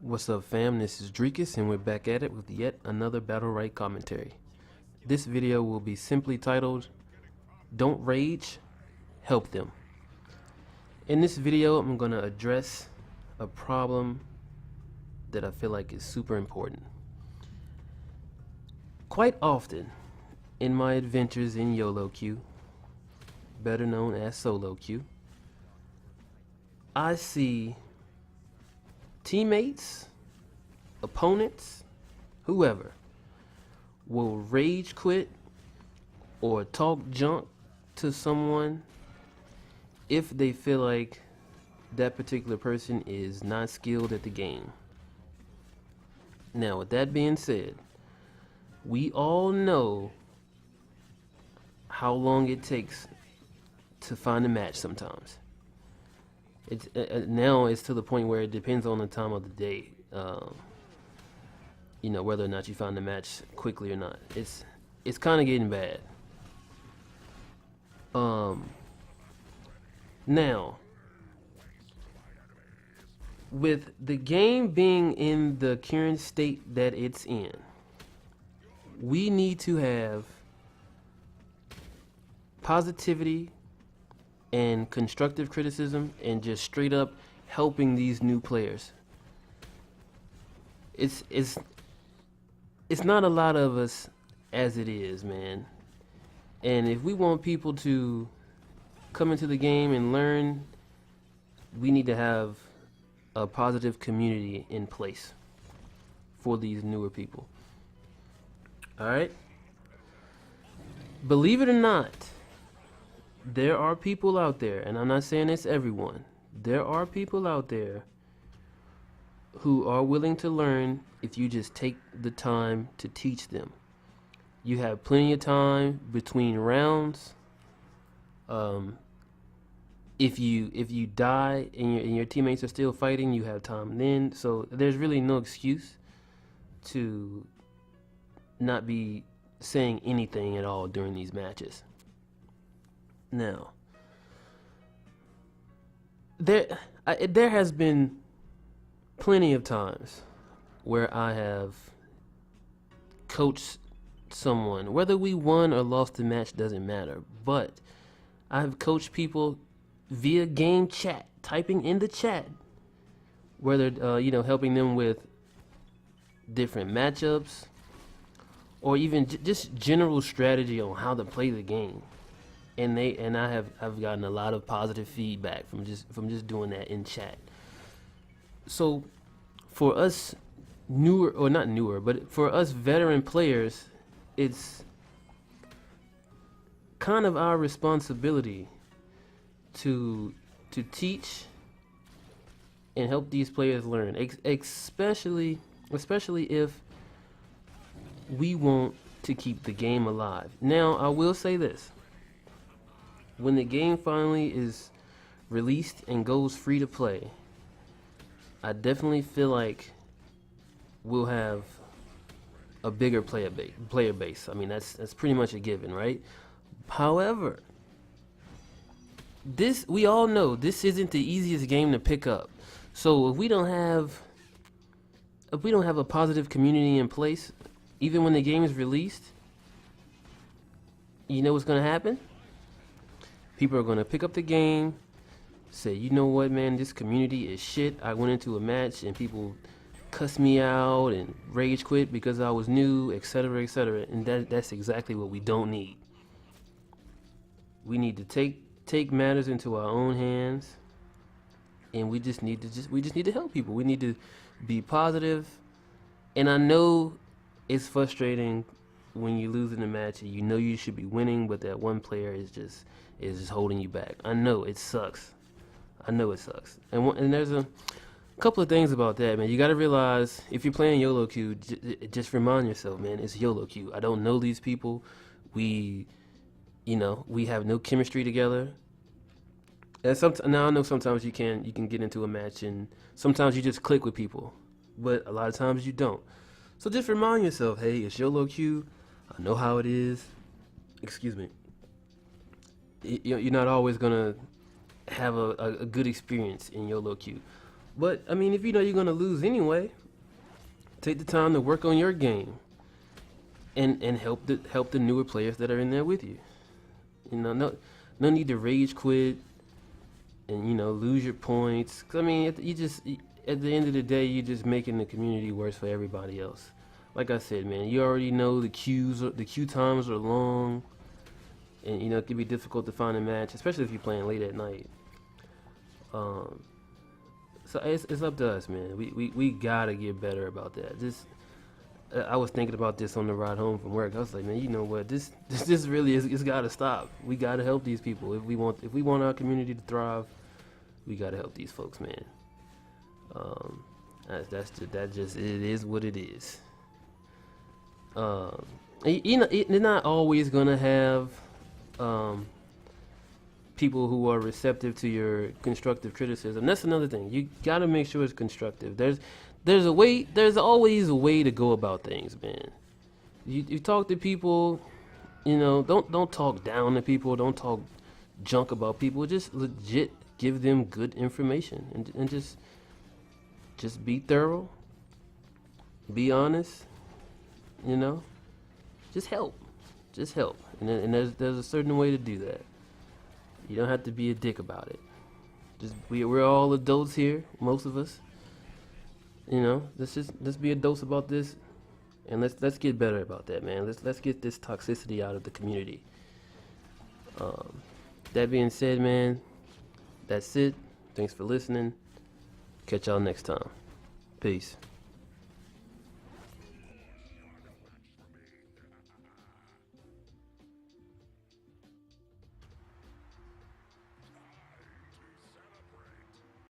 What's up, fam? This is Dreekuz, and we're back at it with yet another Battlerite commentary. This video will be simply titled, Don't Rage, Help Them. In this video, I'm going to address a problem that I feel like is super important. Quite often, in my adventures in YOLO queue, better known as solo queue, I see teammates, opponents, whoever will rage quit or talk junk to someone if they feel like that particular person is not skilled at the game. Now, with that being said, we all know how long it takes to find a match sometimes. It's now it's to the point where it depends on the time of the day, whether or not you find the match quickly or not. It's kind of getting bad. Now, with the game being in the current state that it's in, we need to have positivity and constructive criticism and just straight up helping these new players. It's not a lot of us as it is, man. And if we want people to come into the game and learn, we need to have a positive community in place for these newer people. Alright? Believe it or not, there are people out there, and I'm not saying it's everyone, there are people out there who are willing to learn if you just take the time to teach them. You have plenty of time between rounds. If you die and your teammates are still fighting, you have time then. So there's really no excuse to not be saying anything at all during these matches. Now, there has been plenty of times where I have coached someone. Whether we won or lost the match doesn't matter, but I have coached people via game chat, typing in the chat, whether helping them with different matchups or even just general strategy on how to play the game. And I've gotten a lot of positive feedback from just doing that in chat. So for us newer, or not newer, but for us veteran players, it's kind of our responsibility to teach and help these players learn, especially if we want to keep the game alive. Now, I will say this. When the game finally is released and goes free to play, I definitely feel like we'll have a bigger player base. I mean, that's pretty much a given, right? However, we all know this isn't the easiest game to pick up. So if we don't have a positive community in place, even when the game is released, you know what's going to happen? People are going to pick up the game, say, you know what, man, this community is shit. I went into a match and people cussed me out and rage quit because I was new, etc., etc. And that's exactly what we don't need. We need to take matters into our own hands, and we just need to help people. We need to be positive. And I know it's frustrating when you lose in a match and you know you should be winning, but that one player is just holding you back. I know it sucks. And there's a couple of things about that, man. You got to realize if you're playing YOLO queue, just remind yourself, man, it's YOLO queue. I don't know these people. We have no chemistry together. And now I know sometimes you can get into a match and sometimes you just click with people, but a lot of times you don't. So just remind yourself, hey, it's YOLO queue. I know how it is. Excuse me. You're not always gonna have a good experience in YOLO queue. But I mean, if you know you're gonna lose anyway, take the time to work on your game and help the newer players that are in there with you. You know, no need to rage quit and lose your points. 'Cause, I mean, at the end of the day, you're just making the community worse for everybody else. Like I said, man, you already know the queue times are long, and it can be difficult to find a match, especially if you're playing late at night. So it's up to us, man. We gotta get better about that. I was thinking about this on the ride home from work. I was like, man, you know what? This really is. It's gotta stop. We gotta help these people if we want our community to thrive. We gotta help these folks, man. That just it is what it is. They're not always gonna have people who are receptive to your constructive criticism. That's another thing. You gotta make sure it's constructive. There's always a way to go about things, man. You talk to people, don't talk down to people, don't talk junk about people. Just legit give them good information and just be thorough, be honest, just help, and there's a certain way to do that. You don't have to be a dick about it. We're all adults here, most of us. Let's be adults about this, and let's get better about that, man. Let's get this toxicity out of the community. That being said, man, that's it. Thanks for listening. Catch y'all next time. Peace.